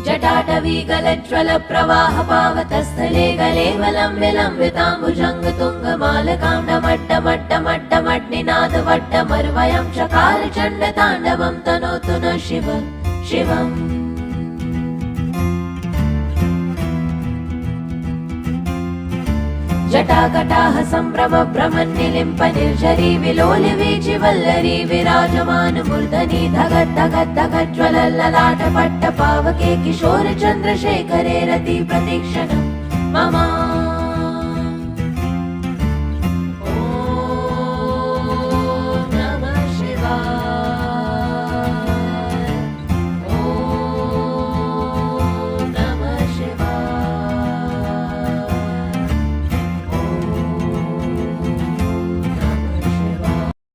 जटाटवी गलज्वल प्रवाह पावतस्थले गले विलम्बिताम्बुजङ्गतुङ्गमालकां डमड्डमड्डमड्डमड्निनादवड्डमर्वयं चकार चण्डताण्डवं तनोतु न शिव शिवम् जटाकटाह सम्भ्रम भ्रमन्निलिम्प निर्झरी विलोलि वीचिवल्लरी विराजमान मूर्धनि धगत् धगत् धगज्ज्वल ललाट पट्ट पावके किशोर चन्द्रशेखरे रति प्रतीक्षणम् मम